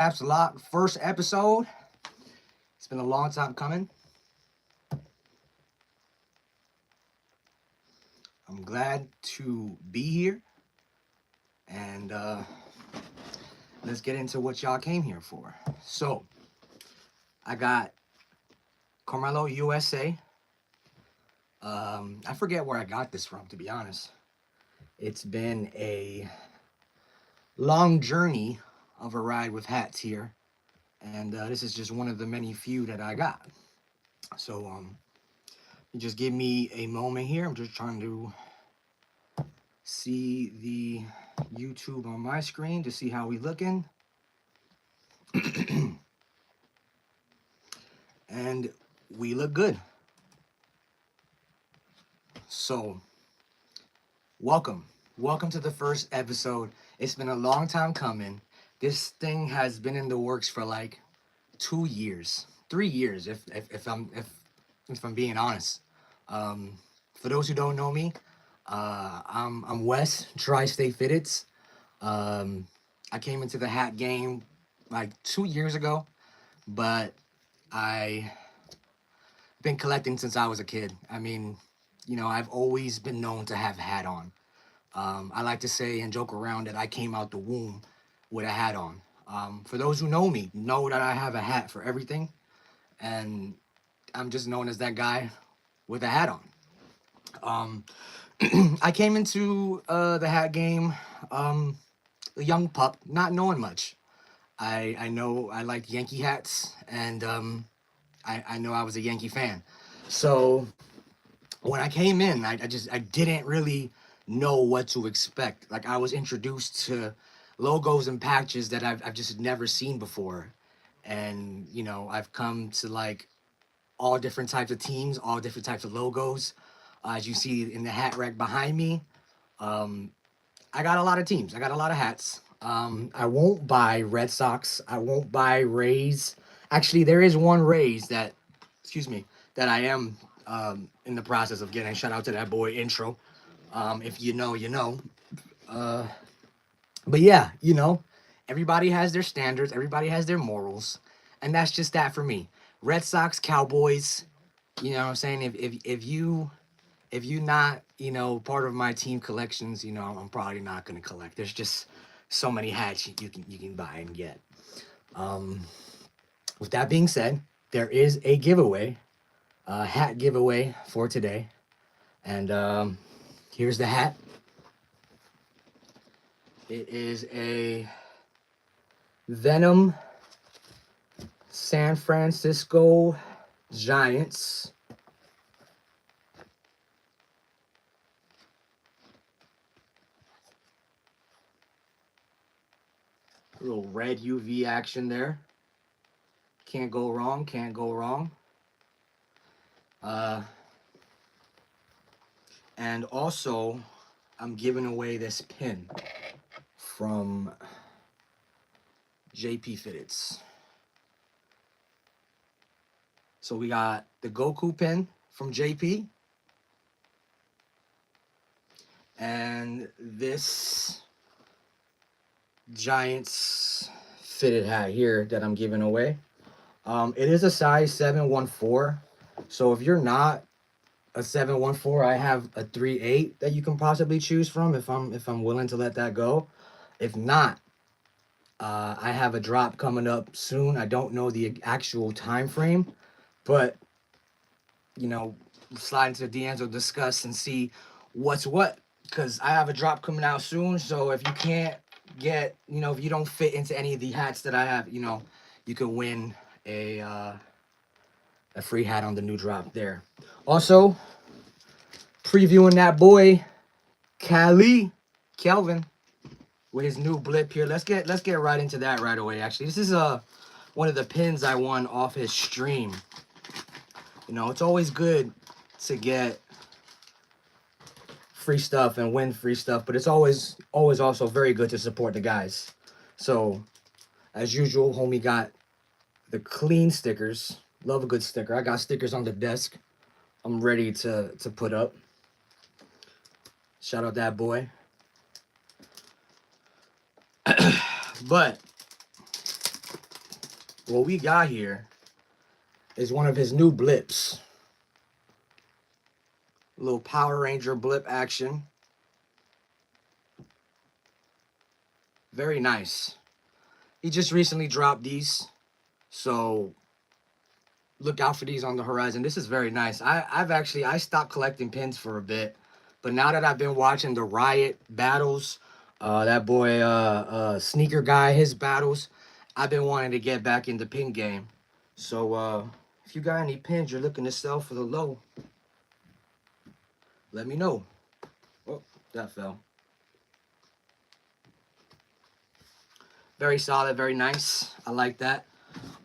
Caps Lock first episode. It's been a long time coming. I'm glad to be here, and let's get into what y'all came here for. So, I got Carmelo USA. I forget where I got this from, to be honest. It's been a long journey of a ride with hats here, and this is just one of the many few that I got. So, you just give me a moment here. I'm just trying to see the YouTube on my screen to see how we looking. And we look good. So, welcome to the first episode. It's been a long time coming. This thing has been in the works for like 2 years, 3 years, if I'm being honest. For those who don't know me, I'm Wes, Tri-State Fitteds. I came into the hat game like 2 years ago, but I been collecting since I was a kid. I mean, I've always been known to have a hat on. I like to say and joke around that I came out the womb with a hat on. For those who know me, know that I have a hat for everything, and I'm just known as that guy with a hat on. Um, I came into the hat game a young pup, not knowing much. I know I liked Yankee hats, and I know I was a Yankee fan. So when I came in, I didn't really know what to expect. Like I was introduced to logos and patches that I've just never seen before. And, I've come to like all different types of teams, all different types of logos. As you see in the hat rack behind me, um, I got a lot of teams. I got a lot of hats. I won't buy Red Sox. I won't buy Rays. Actually, there is one Rays that, excuse me, that I am in the process of getting. Shout out to that boy Intro. If you know, you know. Uh, but yeah, everybody has their standards. Everybody has their morals, and that's just that for me. Red Sox, Cowboys. You know what I'm saying? If you not part of my team collections, I'm probably not gonna collect. There's just so many hats you can buy and get. Um, with that being said, there is a giveaway, a hat giveaway for today, and here's the hat. It is a Venom San Francisco Giants. A little red UV action there. Can't go wrong. Can't go wrong. Uh, and also, I'm giving away this pin from JP Fitteds. So we got the Goku pin from JP. And this Giants fitted hat here that I'm giving away. It is a size 714. So if you're not a 714, I have a 38 that you can possibly choose from if I'm willing to let that go. If not, I have a drop coming up soon. I don't know the actual time frame, but slide into the DMs or discuss and see what's what. Because I have a drop coming out soon. So if you can't get, if you don't fit into any of the hats that I have, you can win a free hat on the new drop there. Also, previewing that boy Kelvin with his new Blip here. Let's get right into that right away. Actually, this is one of the pins I won off his stream. It's always good to get free stuff and win free stuff, but it's always also very good to support the guys. So, as usual, homie got the clean stickers. Love a good sticker. I got stickers on the desk. I'm ready to put up. Shout out that boy. But what we got here is one of his new blips. A little Power Ranger blip action. Very nice. He just recently dropped these, so look out for these on the horizon. This is very nice. I stopped collecting pins for a bit, but now that I've been watching the Riot battles, that boy Sneaker Guy, his battles, I've been wanting to get back in the pin game. So if you got any pins you're looking to sell for the low, let me know. Oh, that fell. Very solid, very nice. I like that.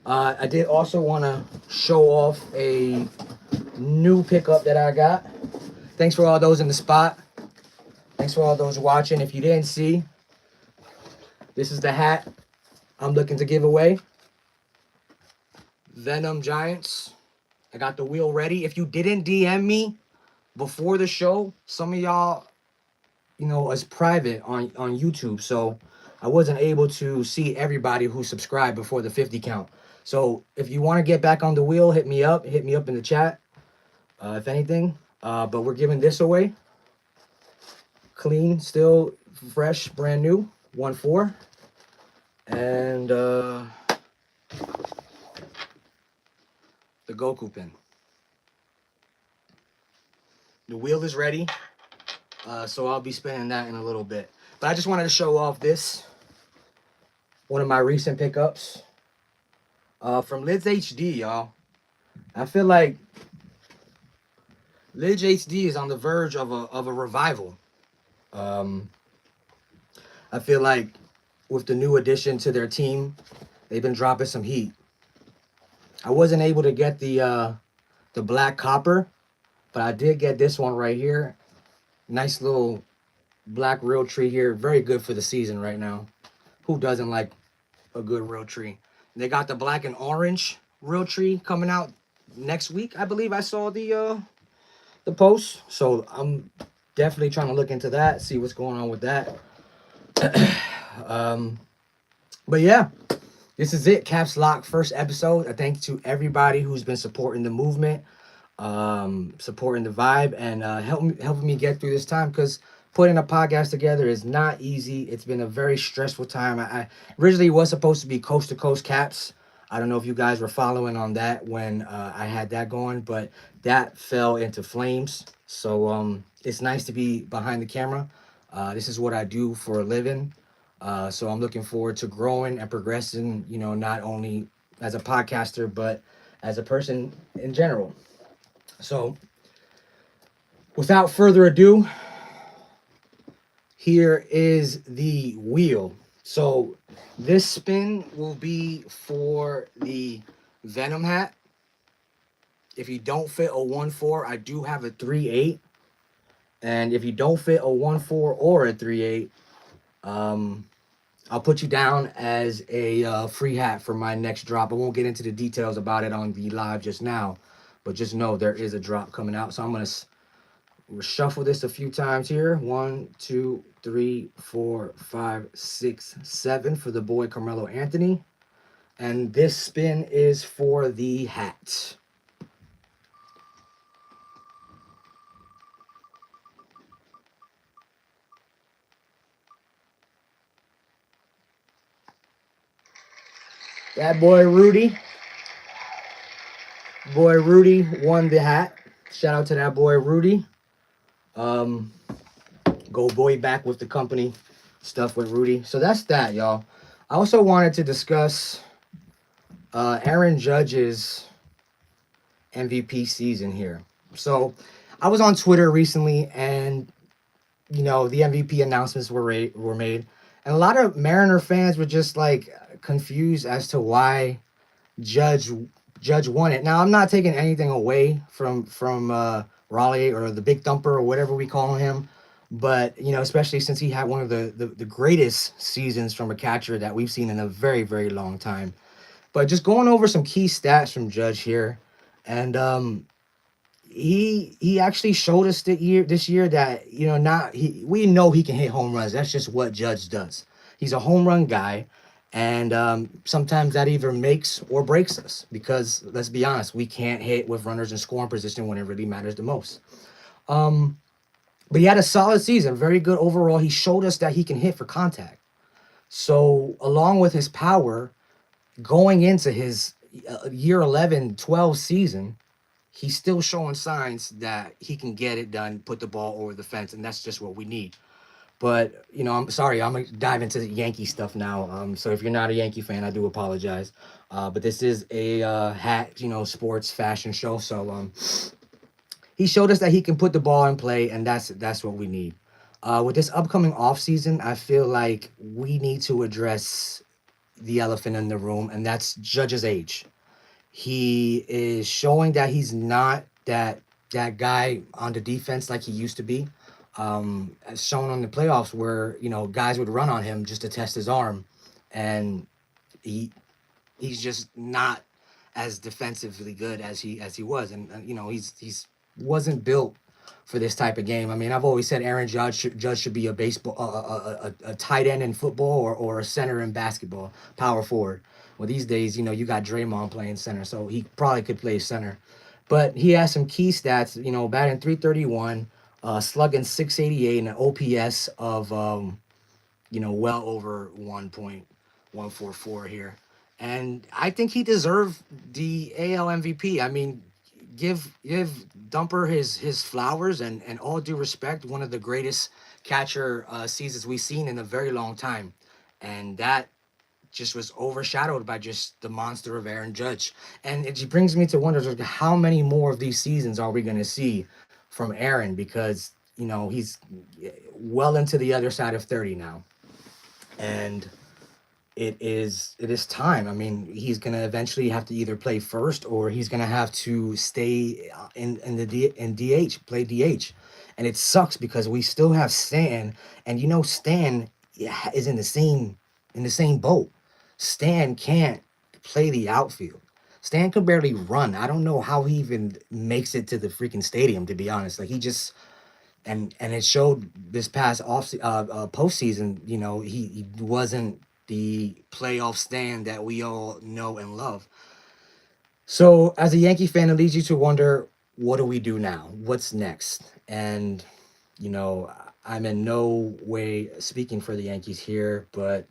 I did also want to show off a new pickup that I got. Thanks for all those in the spot. Thanks for all those watching. If you didn't see, this is the hat I'm looking to give away. Venom Giants. I got the wheel ready. If you didn't DM me before the show, some of y'all, you know, is private on YouTube, so I wasn't able to see everybody who subscribed before the 50 count. So if you want to get back on the wheel, hit me up in the chat, if anything. But we're giving this away. Clean, still fresh, brand new, 1/4. And the Goku pin. The wheel is ready, so I'll be spinning that in a little bit. But I just wanted to show off this, one of my recent pickups from LidsHD, y'all. I feel like LidsHD is on the verge of a revival. I feel like with the new addition to their team, they've been dropping some heat. I wasn't able to get the black copper, but I did get this one right here. Nice little black real tree here. Very good for the season right now. Who doesn't like a good real tree? They got the black and orange real tree coming out next week. I believe I saw the post. So I'm definitely trying to look into that, see what's going on with that. But yeah, this is it. Caps Lock first episode. A thank you to everybody who's been supporting the movement, supporting the vibe, and helping me get through this time, because putting a podcast together is not easy. It's been a very stressful time. I originally was supposed to be coast to coast caps. I don't know if you guys were following on that when I had that going, but that fell into flames. So it's nice to be behind the camera. This is what I do for a living. So I'm looking forward to growing and progressing, you know, not only as a podcaster, but as a person in general. So without further ado, here is the wheel. So this spin will be for the Venom hat. If you don't fit a 1/4, I do have a 3/8. And if you don't fit a 1/4 or a 3/8, I'll put you down as a free hat for my next drop. I won't get into the details about it on the live just now, but just know there is a drop coming out. So I'm going to shuffle this a few times here. 1, 2, 3, 4, 5, 6, 7 for the boy Carmelo Anthony. And this spin is for the hat. That boy Rudy won the hat. Shout out to that boy Rudy. Go boy back with the company stuff with Rudy. So that's that, y'all. I also wanted to discuss Aaron Judge's MVP season here. So I was on Twitter recently, and you know, the MVP announcements were made, and a lot of Mariner fans were just like confused as to why Judge won it. Now I'm not taking anything away from Raleigh or the Big Thumper or whatever we call him, but you know, especially since he had one of the greatest seasons from a catcher that we've seen in a very, very long time. But just going over some key stats from Judge here, and he actually showed us this year that, you know, we know he can hit home runs. That's just what Judge does. He's a home run guy, And sometimes that either makes or breaks us because, let's be honest, we can't hit with runners in scoring position when it really matters the most. Um, but he had a solid season, very good overall. He showed us that he can hit for contact. So, along with his power, going into his year 11, 12 season, he's still showing signs that he can get it done, put the ball over the fence, and that's just what we need. But I'm sorry, I'm gonna dive into the Yankee stuff now. So if you're not a Yankee fan, I do apologize. But this is a hat, sports fashion show. So he showed us that he can put the ball in play, and that's what we need. With this upcoming off season, I feel like we need to address the elephant in the room, and that's Judge's age. He is showing that he's not that guy on the defense like he used to be. As shown on the playoffs, where guys would run on him just to test his arm, and he he's just not as defensively good as he was, and he's wasn't built for this type of game. I mean, I've always said Aaron Judge should be a baseball a tight end in football or a center in basketball, power forward. Well, these days, you got Draymond playing center, so he probably could play center. But he has some key stats, batting 331, slugging 688, and an OPS of well over 1.144 here. And I think he deserved the AL MVP. I mean, give Dumper his flowers, and all due respect, one of the greatest catcher seasons we've seen in a very long time. And that just was overshadowed by just the monster of Aaron Judge. And it just brings me to wonder, like, how many more of these seasons are we going to see from Aaron? Because, he's well into the other side of 30 now. And it is time. I mean, he's gonna eventually have to either play first or he's gonna have to stay in DH, play DH, and it sucks because we still have Stan, and Stan is in the same boat. Stan can't play the outfield. Stan could barely run. I don't know how he even makes it to the freaking stadium. To be honest, like he just and it showed this past postseason. He wasn't the playoff stand that we all know and love. So as a Yankee fan, it leads you to wonder, what do we do now? What's next? And you know, I'm in no way speaking for the Yankees here, but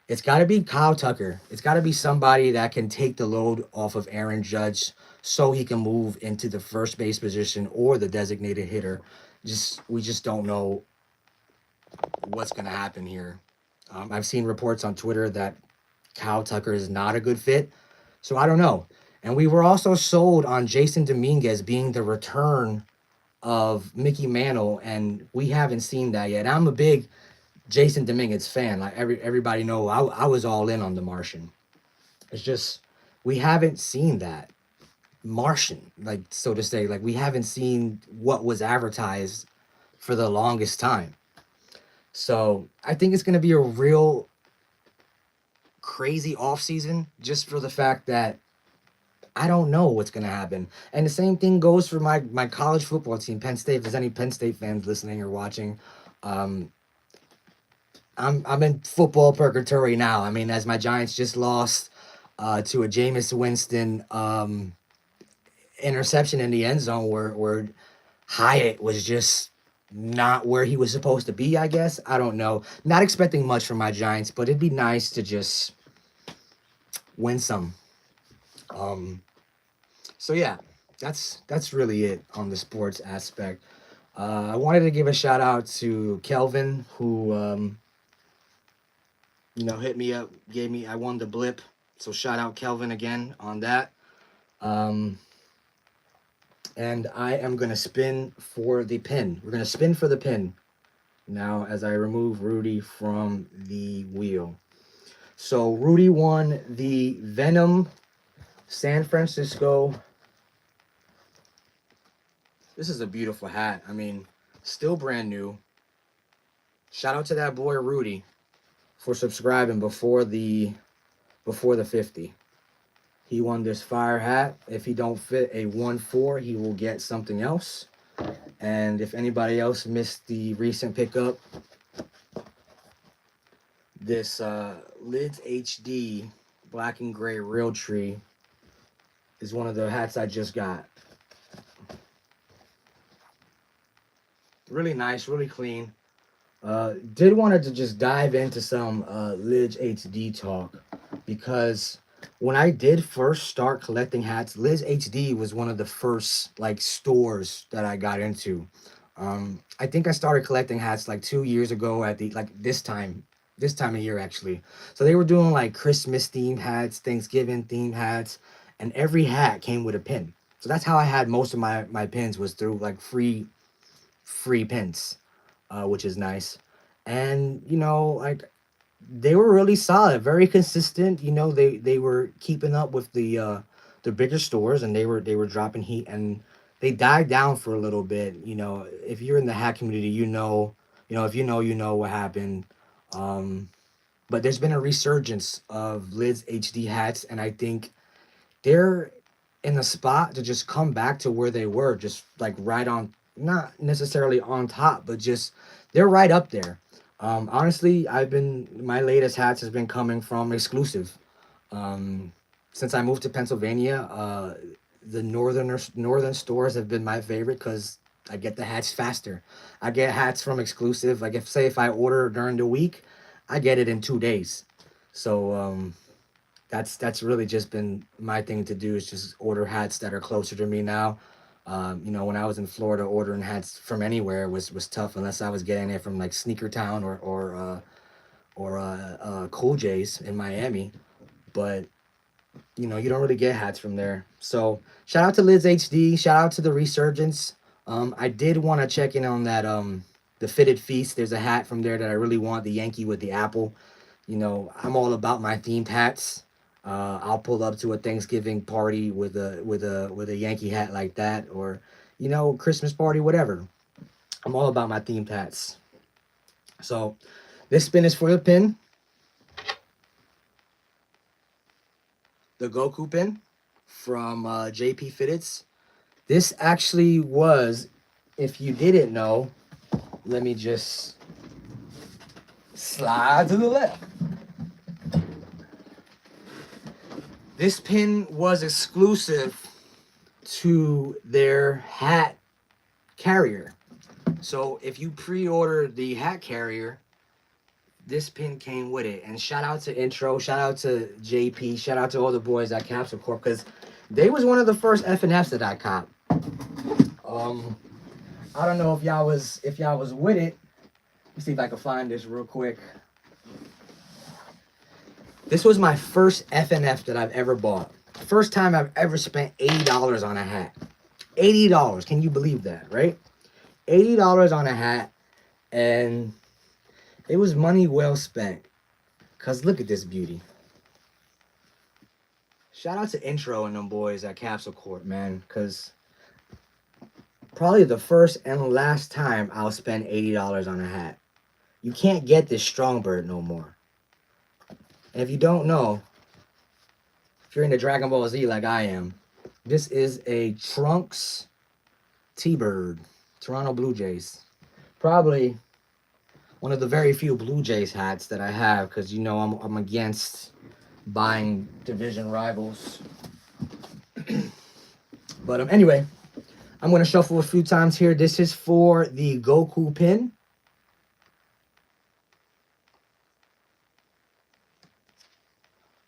it's got to be Kyle Tucker. It's got to be somebody that can take the load off of Aaron Judge so he can move into the first base position or the designated hitter. We just don't know what's going to happen here. I've seen reports on Twitter that Kyle Tucker is not a good fit, so I don't know. And we were also sold on Jason Dominguez being the return of Mickey Mantle, and we haven't seen that yet. I'm a big Jason Dominguez fan. Like everybody know, I was all in on the Martian. It's just we haven't seen that Martian, like, so to say. Like, we haven't seen what was advertised for the longest time. So I think it's gonna be a real crazy off season, just for the fact that I don't know what's gonna happen. And the same thing goes for my college football team, Penn State. If there's any Penn State fans listening or watching, um, I'm in football purgatory now. I mean, as my Giants just lost to a Jameis Winston interception in the end zone, where Hyatt was just not where he was supposed to be. I guess, I don't know. Not expecting much from my Giants, but it'd be nice to just win some. Um, so yeah, that's really it on the sports aspect. I wanted to give a shout out to Kelvin, who hit me up, I won the Blip. So shout out Kelvin again on that. Um, and I am gonna spin for the pin. We're gonna spin for the pin now as I remove Rudy from the wheel. So Rudy won the Venom San Francisco. This is a beautiful hat. I mean, still brand new. Shout out to that boy Rudy for subscribing before the 50. He won this fire hat. If he don't fit a 1-4, he will get something else. And if anybody else missed the recent pickup, this Lids HD Black and Gray Real Tree is one of the hats I just got. Really nice, really clean. Did wanted to just dive into some Lids HD talk because when I did first start collecting hats, Lids HD was one of the first like stores that I got into. I think I started collecting hats like 2 years ago at the like this time of year actually. So they were doing like Christmas themed hats, Thanksgiving themed hats, and every hat came with a pin. So that's how I had most of my pins was through like free pins, which is nice. And you know, like they were really solid, very consistent. You know, they were keeping up with the bigger stores, and they were dropping heat, and they died down for a little bit. You know, if you're in the hack community, if you know what happened. Um, but there's been a resurgence of Lids HD hats, and I think they're in a spot to just come back to where they were, just like right on, not necessarily on top, but just they're right up there. Honestly, my latest hats has been coming from exclusive. Um, since I moved to Pennsylvania, the northern stores have been my favorite because I get the hats faster. I get hats from exclusive. Like if I order during the week, I get it in 2 days. So that's really just been my thing to do is just order hats that are closer to me now. You know, when I was in Florida, ordering hats from anywhere was tough unless I was getting it from like Sneaker Town or Cool J's in Miami. But you know, you don't really get hats from there. So shout out to Lids HD. Shout out to the Resurgence. I did want to check in on that the Fitted Feast. There's a hat from there that I really want, the Yankee with the apple. You know, I'm all about my themed hats. I'll pull up to a Thanksgiving party with a Yankee hat like that, or you know, Christmas party, whatever. I'm all about my themed hats. So this spin is for the pin, the Goku pin from JP Fitteds. This actually was, if you didn't know, let me just slide to the left. This pin was exclusive to their hat carrier. So if you pre-order the hat carrier, this pin came with it. And shout out to Intro, shout out to JP, shout out to all the boys at Capsule Corp, because they was one of the first FNFs that I copped. I don't know if y'all was with it. Let me see if I can find this real quick. This was my first FNF that I've ever bought. First time I've ever spent $80 on a hat. $80. Can you believe that, right? $80 on a hat, and it was money well spent. Cause look at this beauty. Shout out to Intro and them boys at Capsule Corp, man. Cause probably the first and last time I'll spend $80 on a hat. You can't get this Strongbird no more. And if you don't know, if you're into Dragon Ball Z like I am, this is a Trunks T-Bird, Toronto Blue Jays. Probably one of the very few Blue Jays hats that I have, because you know I'm against buying division rivals. But anyway, I'm going to shuffle a few times here. This is for the Goku pin.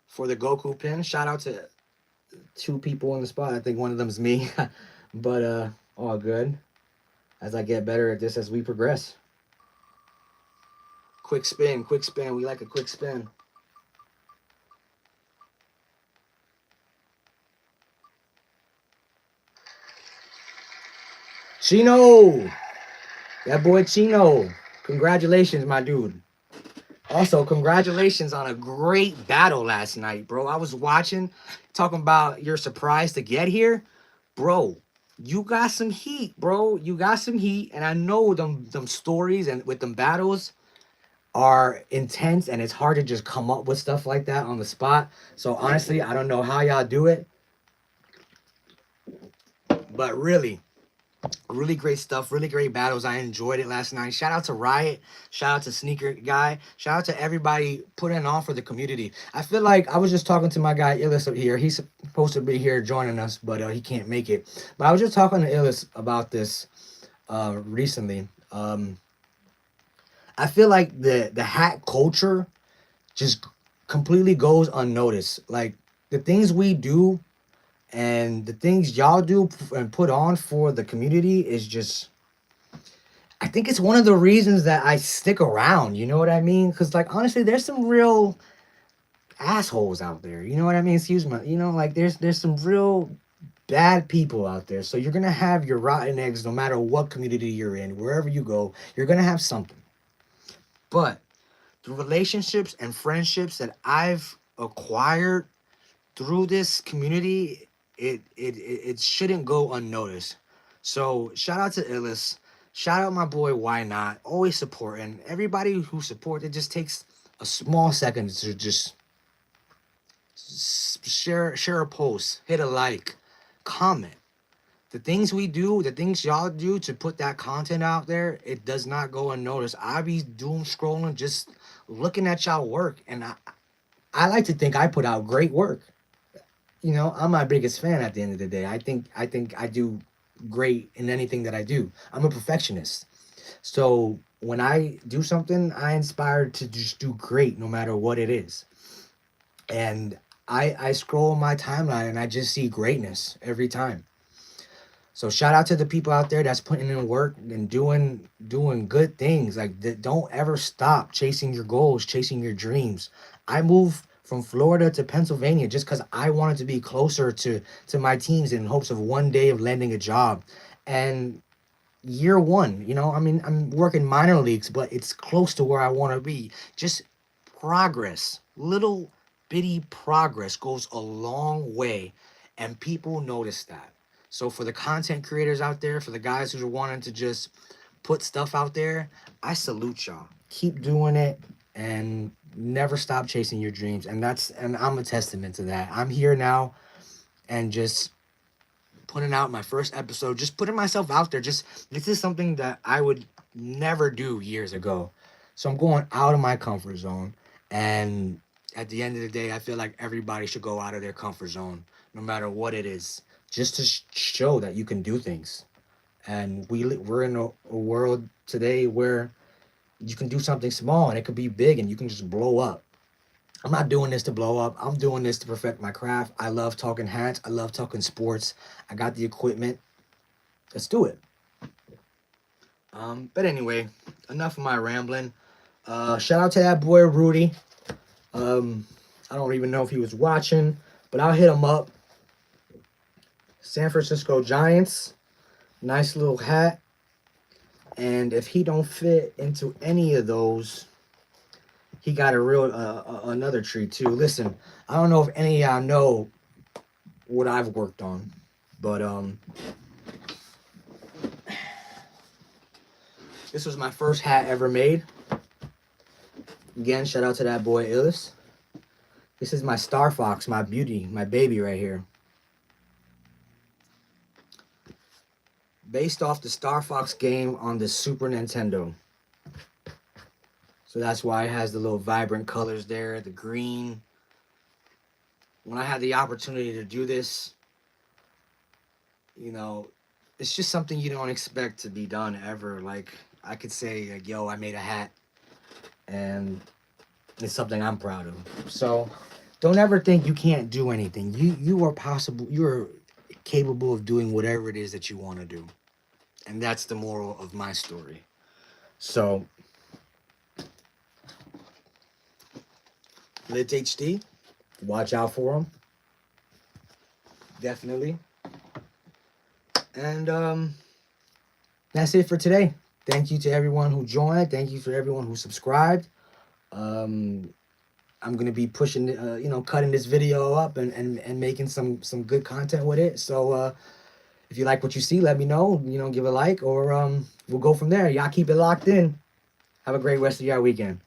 For the Goku pin, shout out to 2 people on the spot. I think one of them is me, but all good. As I get better at this as we progress. Quick spin, quick spin. We like a quick spin. Chino, that boy Chino. Congratulations, my dude. Also, congratulations on a great battle last night, bro. I was watching, talking about you're surprised to get here. Bro, you got some heat, bro. You got some heat. And I know them stories and with them battles are intense, and it's hard to just come up with stuff like that on the spot. So honestly, I don't know how y'all do it. But really, Really great stuff, really great battles. I enjoyed it last night. Shout out to Riot, shout out to Sneaker Guy, shout out to everybody putting on for the community. I feel like I was just talking to my guy Illis up here. He's supposed to be here joining us, but he can't make it. But I was just talking to Illis about this recently. I feel like the hat culture just completely goes unnoticed. Like the things we do and the things y'all do and put on for the community is just, I think it's one of the reasons that I stick around, you know what I mean? Because like honestly, there's some real assholes out there, you know what I mean? Excuse me, you know, like there's some real bad people out there. So you're gonna have your rotten eggs no matter what community you're in. Wherever you go, you're gonna have something. But the relationships and friendships that I've acquired through this community, it shouldn't go unnoticed. So shout out to Illis, shout out my boy Why Not, always supporting everybody who support. It just takes a small second to just share a post, hit a like, comment. The things we do, the things y'all do to put that content out there, it does not go unnoticed. I be doom scrolling, just looking at y'all work, and I like to think I put out great work. You know, I'm my biggest fan at the end of the day. I think I do great in anything that I do. I'm a perfectionist. So when I do something, I inspire to just do great no matter what it is. And I scroll my timeline and I just see greatness every time. So shout out to the people out there that's putting in work and doing good things. Like don't ever stop chasing your goals, chasing your dreams. I moved from Florida to Pennsylvania just because I wanted to be closer to my teams in hopes of one day of landing a job. And year one, you know, I mean, I'm working minor leagues, but it's close to where I want to be. Just progress, little bitty progress goes a long way, and people notice that. So for the content creators out there, for the guys who are wanting to just put stuff out there, I salute y'all. Keep doing it and never stop chasing your dreams. And I'm a testament to that. I'm here now and just putting out my first episode, just putting myself out there. Just this is something that I would never do years ago. So I'm going out of my comfort zone. And at the end of the day, I feel like everybody should go out of their comfort zone, no matter what it is, just to show that you can do things. And we're in a world today where you can do something small and it could be big and you can just blow up. I'm not doing this to blow up. I'm doing this to perfect my craft. I love talking hats. I love talking sports. I got the equipment. Let's do it. But anyway, enough of my rambling. Shout out to that boy Rudy. I don't even know if he was watching, but I'll hit him up. San Francisco Giants. Nice little hat. And if he don't fit into any of those, he got a real another treat too. Listen, I don't know if any of y'all know what I've worked on, but this was my first hat ever made. Again, shout out to that boy Illis. This is my Star Fox, my beauty, my baby right here. Based off the Star Fox game on the Super Nintendo. So that's why it has the little vibrant colors there, the green. When I had the opportunity to do this, you know, it's just something you don't expect to be done ever. Like, I could say, like, yo, I made a hat. And it's something I'm proud of. So don't ever think you can't do anything. You are possible. You're capable of doing whatever it is that you want to do. And that's the moral of my story. So, LidsHD, watch out for them. Definitely. And that's it for today. Thank you to everyone who joined. Thank you for everyone who subscribed. I'm gonna be pushing, cutting this video up and making some good content with it. So if you like what you see, let me know. Give a like, or we'll go from there. Y'all keep it locked in. Have a great rest of your weekend.